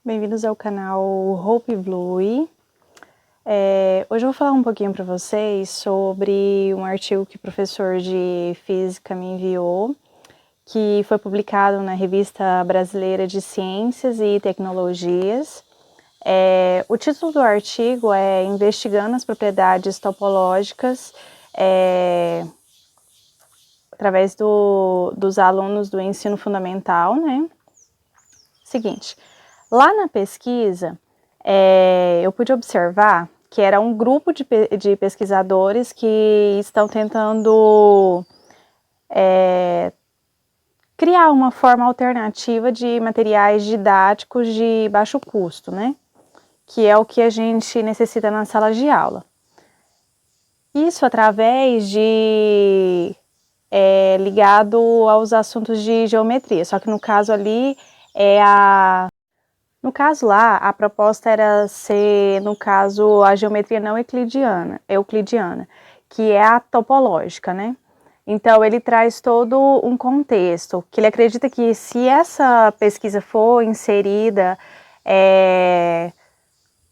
Bem-vindos ao canal Hope Blue. Hoje eu vou falar um pouquinho para vocês sobre um artigo que o professor de física me enviou, que foi publicado na Revista Brasileira de Ciências e Tecnologias. O título do artigo é Investigando as propriedades topológicas através dos alunos do ensino fundamental, né? Seguinte, lá na pesquisa, eu pude observar que era um grupo de pesquisadores que estão tentando criar uma forma alternativa de materiais didáticos de baixo custo, né? Que é o que a gente necessita na sala de aula. Isso através de ligado aos assuntos de geometria, só que no caso ali No caso lá, a proposta era ser, no caso, a geometria não euclidiana, que é a topológica, né? Então, ele traz todo um contexto, que ele acredita que se essa pesquisa for inserida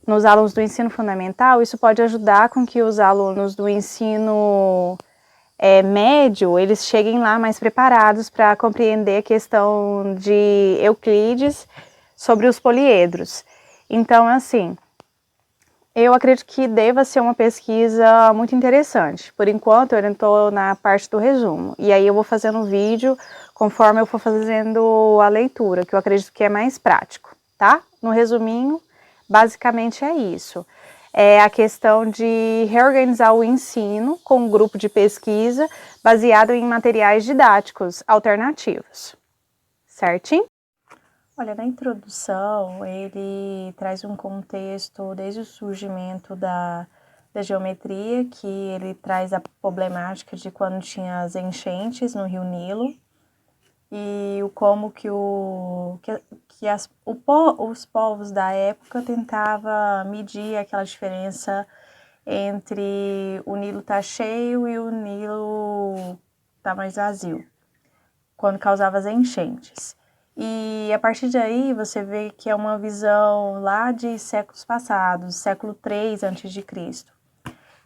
nos alunos do ensino fundamental, isso pode ajudar com que os alunos do ensino médio, eles cheguem lá mais preparados para compreender a questão de Euclides sobre os poliedros. Então, assim, eu acredito que deva ser uma pesquisa muito interessante. Por enquanto, eu ainda estou na parte do resumo. E aí eu vou fazendo o vídeo conforme eu for fazendo a leitura, que eu acredito que é mais prático, tá? No resuminho, basicamente é isso. É a questão de reorganizar o ensino com um grupo de pesquisa baseado em materiais didáticos alternativos. Certinho? Olha, na introdução, ele traz um contexto desde o surgimento da geometria, que ele traz a problemática de quando tinha as enchentes no Rio Nilo, e como que os povos da época tentavam medir aquela diferença entre o Nilo tá cheio e o Nilo tá mais vazio, quando causava as enchentes. E a partir daí você vê que é uma visão lá de séculos passados, século III a.C.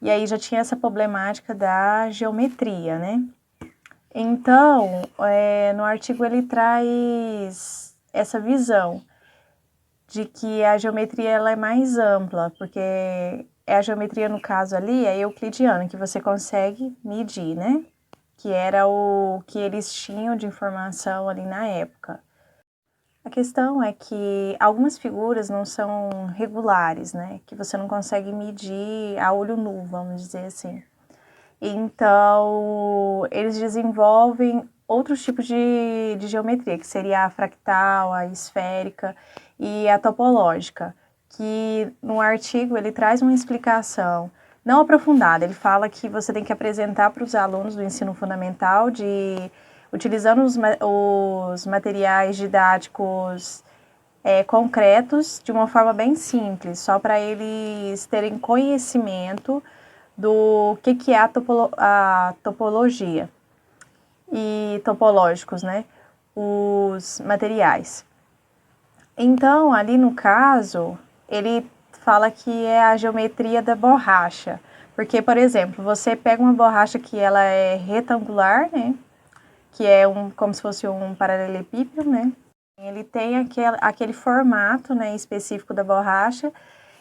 E aí já tinha essa problemática da geometria, né? Então, no artigo ele traz essa visão de que a geometria ela é mais ampla, porque a geometria, no caso ali, é euclidiana, que você consegue medir, né? Que era o que eles tinham de informação ali na época. A questão é que algumas figuras não são regulares, né? Que você não consegue medir a olho nu, vamos dizer assim. Então, eles desenvolvem outros tipos de geometria, que seria a fractal, a esférica e a topológica, que no artigo ele traz uma explicação não aprofundada. Ele fala que você tem que apresentar para os alunos do ensino fundamental utilizando os materiais didáticos concretos de uma forma bem simples, só para eles terem conhecimento do que é a topologia e topológicos, né? Os materiais. Então, ali no caso, ele fala que é a geometria da borracha. Porque, por exemplo, você pega uma borracha que ela é retangular, né? Que é como se fosse um paralelepípedo, né? Ele tem aquele formato, né, específico da borracha,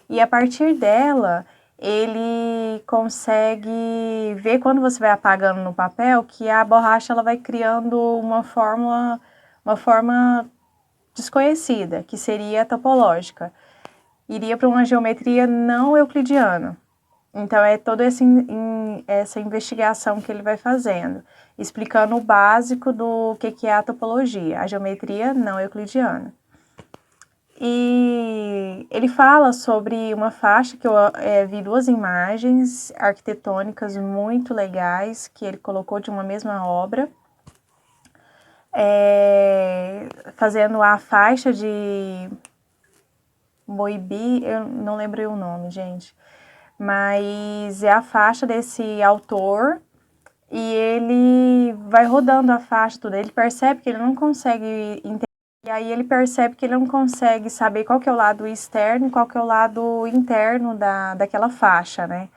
e a partir dela ele consegue ver, quando você vai apagando no papel, que a borracha ela vai criando uma forma desconhecida, que seria a topológica. Iria para uma geometria não euclidiana. Então, é toda essa investigação que ele vai fazendo, explicando o básico do que é a topologia, a geometria não euclidiana. E ele fala sobre uma faixa que eu vi duas imagens arquitetônicas muito legais que ele colocou de uma mesma obra, fazendo a faixa de Moibi, eu não lembrei o nome, gente, mas é a faixa desse autor e ele vai rodando a faixa toda, ele percebe que ele não consegue entender E aí ele percebe que ele não consegue saber qual que é o lado externo e qual que é o lado interno daquela faixa, né?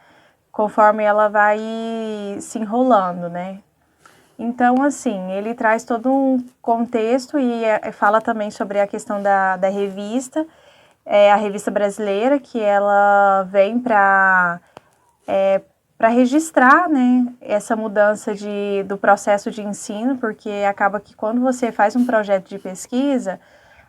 Conforme ela vai se enrolando, né? Então, assim, ele traz todo um contexto e fala também sobre a questão da revista, a revista brasileira, que ela vem para registrar, né, essa mudança do processo de ensino, porque acaba que quando você faz um projeto de pesquisa,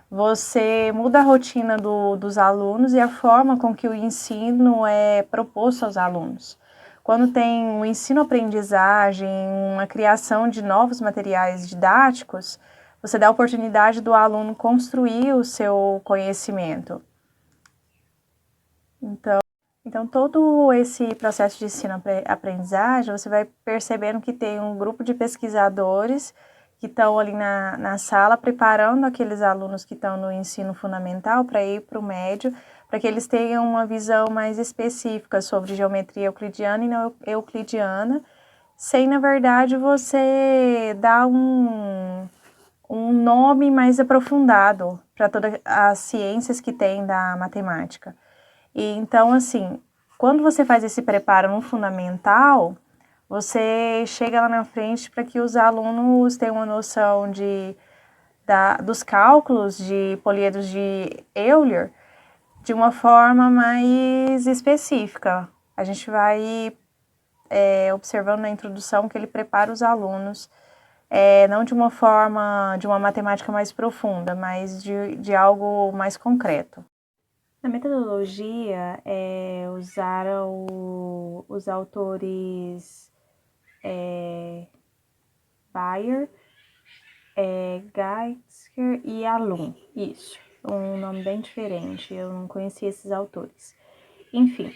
você muda a rotina dos alunos e a forma com que o ensino é proposto aos alunos. Quando tem um ensino-aprendizagem, uma criação de novos materiais didáticos, você dá a oportunidade do aluno construir o seu conhecimento. Então todo esse processo de ensino-aprendizagem, você vai percebendo que tem um grupo de pesquisadores que estão ali na sala preparando aqueles alunos que estão no ensino fundamental para ir para o médio, para que eles tenham uma visão mais específica sobre geometria euclidiana e não euclidiana, sem, na verdade, você dar um nome mais aprofundado para todas as ciências que tem da matemática. E então, assim, quando você faz esse preparo no fundamental, você chega lá na frente para que os alunos tenham uma noção dos cálculos de poliedros de Euler de uma forma mais específica. A gente vai observando na introdução que ele prepara os alunos, não de uma forma, de uma matemática mais profunda, mas de algo mais concreto. Na metodologia, usaram os autores Bayer, Geitsker e Alum. Isso, um nome bem diferente, eu não conhecia esses autores. Enfim,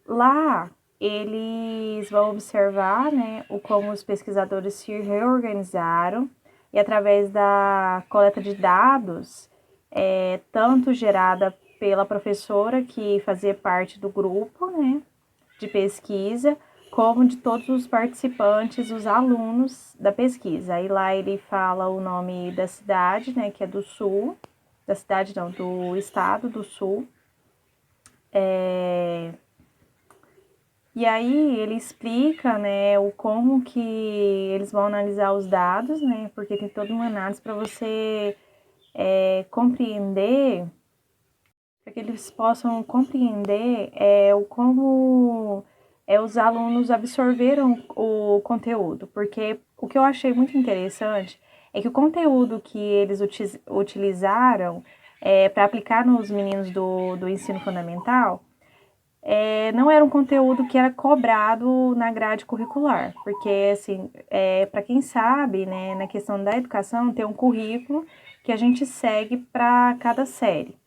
lá eles vão observar, né, como os pesquisadores se reorganizaram e através da coleta de dados, tanto gerada pela professora que fazia parte do grupo, né, de pesquisa, como de todos os participantes, os alunos da pesquisa. Aí lá ele fala o nome da cidade, né, que é do Sul, da cidade não, do estado do Sul. E aí ele explica, né, o como que eles vão analisar os dados, né, porque tem toda uma análise para você compreender, para que eles possam compreender o como os alunos absorveram o conteúdo, porque o que eu achei muito interessante é que o conteúdo que eles utilizaram para aplicar nos meninos do ensino fundamental não era um conteúdo que era cobrado na grade curricular, porque, assim, para quem sabe, né, na questão da educação, tem um currículo que a gente segue para cada série.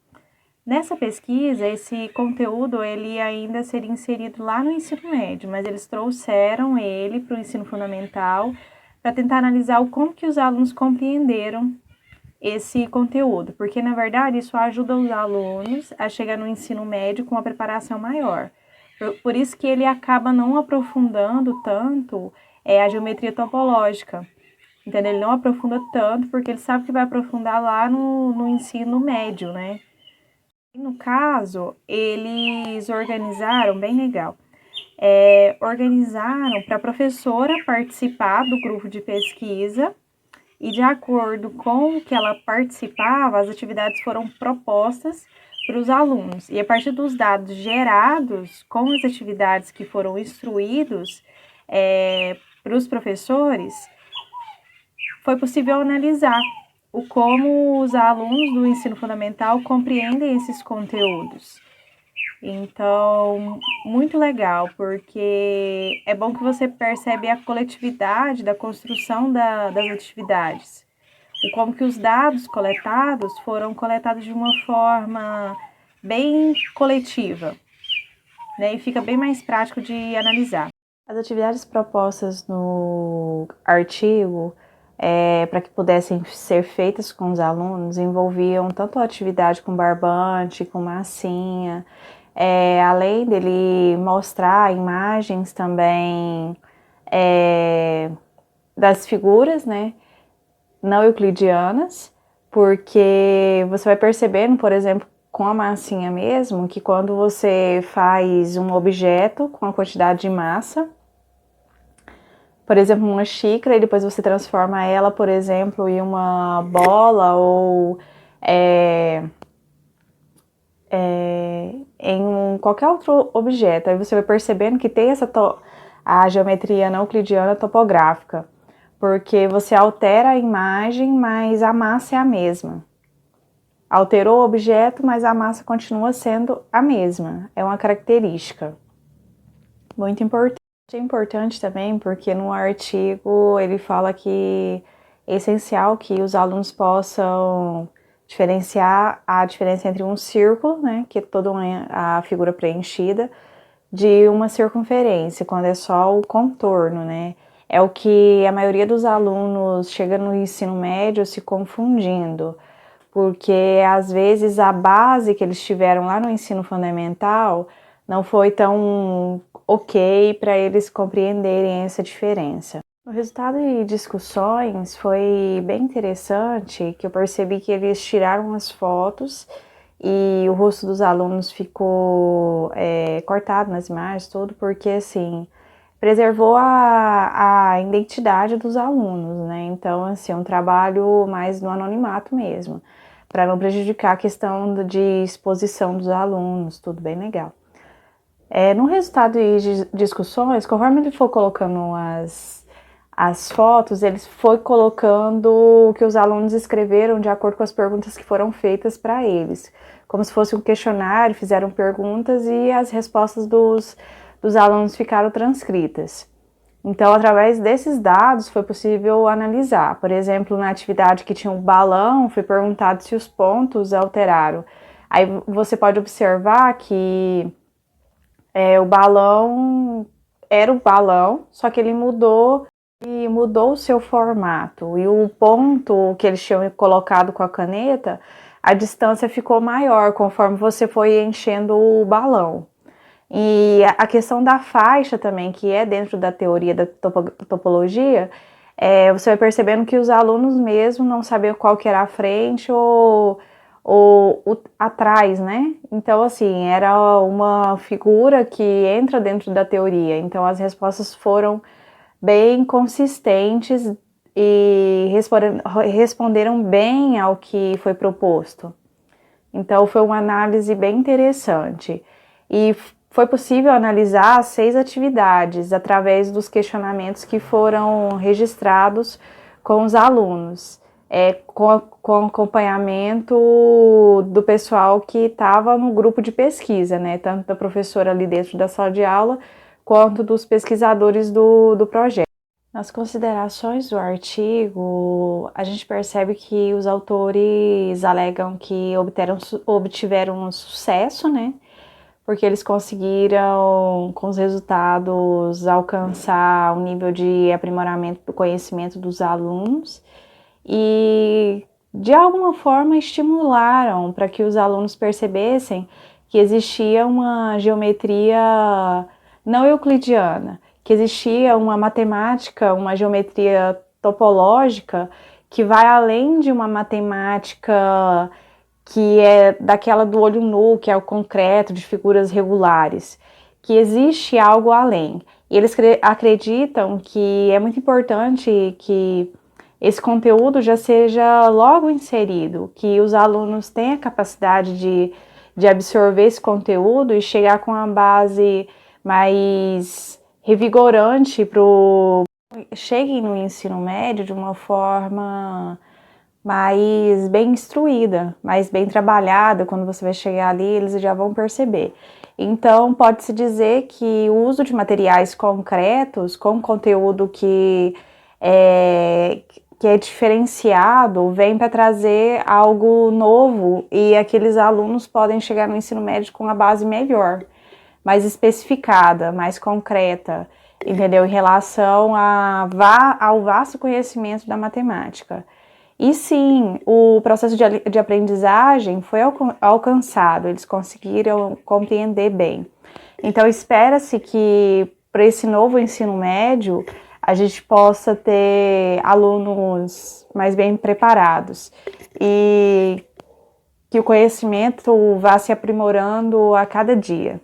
Nessa pesquisa, esse conteúdo ele ainda seria inserido lá no ensino médio, mas eles trouxeram ele para o ensino fundamental para tentar analisar o como que os alunos compreenderam esse conteúdo, porque na verdade isso ajuda os alunos a chegar no ensino médio com uma preparação maior. Por isso que ele acaba não aprofundando tanto a geometria topológica, entendeu? Ele não aprofunda tanto porque ele sabe que vai aprofundar lá no ensino médio, né? No caso, eles organizaram, bem legal, organizaram para a professora participar do grupo de pesquisa e de acordo com o que ela participava, as atividades foram propostas para os alunos. E a partir dos dados gerados com as atividades que foram instruídos para os professores, foi possível analisar como os alunos do ensino fundamental compreendem esses conteúdos. Então, muito legal, porque é bom que você percebe a coletividade da construção das atividades. E como que os dados coletados foram coletados de uma forma bem coletiva, né? E fica bem mais prático de analisar. As atividades propostas no artigo, para que pudessem ser feitas com os alunos, envolviam tanto a atividade com barbante, com massinha, além dele mostrar imagens também das figuras, né, não euclidianas, porque você vai percebendo, por exemplo, com a massinha mesmo, que quando você faz um objeto com a quantidade de massa, por exemplo, uma xícara, e depois você transforma ela, por exemplo, em uma bola ou em qualquer outro objeto. Aí você vai percebendo que tem a geometria não euclidiana topográfica, porque você altera a imagem, mas a massa é a mesma. Alterou o objeto, mas a massa continua sendo a mesma. É uma característica muito importante. É importante também porque no artigo ele fala que é essencial que os alunos possam diferenciar a diferença entre um círculo, né, que é toda a figura preenchida, de uma circunferência, quando é só o contorno, né? É o que a maioria dos alunos chega no ensino médio se confundindo, porque às vezes a base que eles tiveram lá no ensino fundamental não foi tão ok para eles compreenderem essa diferença. O resultado de discussões foi bem interessante, que eu percebi que eles tiraram as fotos e o rosto dos alunos ficou cortado nas imagens, tudo, porque assim, preservou a identidade dos alunos, né? Então, assim, é um trabalho mais no anonimato mesmo, para não prejudicar a questão de exposição dos alunos, tudo bem legal. No resultado de discussões, conforme ele for colocando as fotos, ele foi colocando o que os alunos escreveram de acordo com as perguntas que foram feitas para eles. Como se fosse um questionário, fizeram perguntas e as respostas dos alunos ficaram transcritas. Então, através desses dados, foi possível analisar. Por exemplo, na atividade que tinha um balão, foi perguntado se os pontos alteraram. Aí você pode observar que o balão era o balão, só que ele mudou e mudou o seu formato. E o ponto que eles tinham colocado com a caneta, a distância ficou maior conforme você foi enchendo o balão. E a questão da faixa também, que é dentro da teoria da topologia, você vai percebendo que os alunos mesmo não sabiam qual que era a frente ou atrás, né? Então, assim, era uma figura que entra dentro da teoria. Então, as respostas foram bem consistentes e responderam bem ao que foi proposto. Então, foi uma análise bem interessante. E foi possível analisar 6 atividades através dos questionamentos que foram registrados com os alunos, com acompanhamento do pessoal que estava no grupo de pesquisa, né? Tanto da professora ali dentro da sala de aula, quanto dos pesquisadores do projeto. Nas considerações do artigo, a gente percebe que os autores alegam que obtiveram sucesso, né? Porque eles conseguiram, com os resultados, alcançar o nível de aprimoramento do conhecimento dos alunos e, de alguma forma, estimularam para que os alunos percebessem que existia uma geometria não euclidiana, que existia uma matemática, uma geometria topológica que vai além de uma matemática que é daquela do olho nu, que é o concreto, de figuras regulares, que existe algo além. E eles acreditam que é muito importante que esse conteúdo já seja logo inserido, que os alunos tenham a capacidade de absorver esse conteúdo e chegar com a base mais revigorante cheguem no ensino médio de uma forma mais bem instruída, mais bem trabalhada. Quando você vai chegar ali, eles já vão perceber. Então, pode-se dizer que o uso de materiais concretos com conteúdo que é diferenciado vem para trazer algo novo e aqueles alunos podem chegar no ensino médio com a base melhor, mais especificada, mais concreta, entendeu? Em relação ao vasto conhecimento da matemática. E sim, o processo de aprendizagem foi alcançado, eles conseguiram compreender bem. Então, espera-se que para esse novo ensino médio, a gente possa ter alunos mais bem preparados e que o conhecimento vá se aprimorando a cada dia.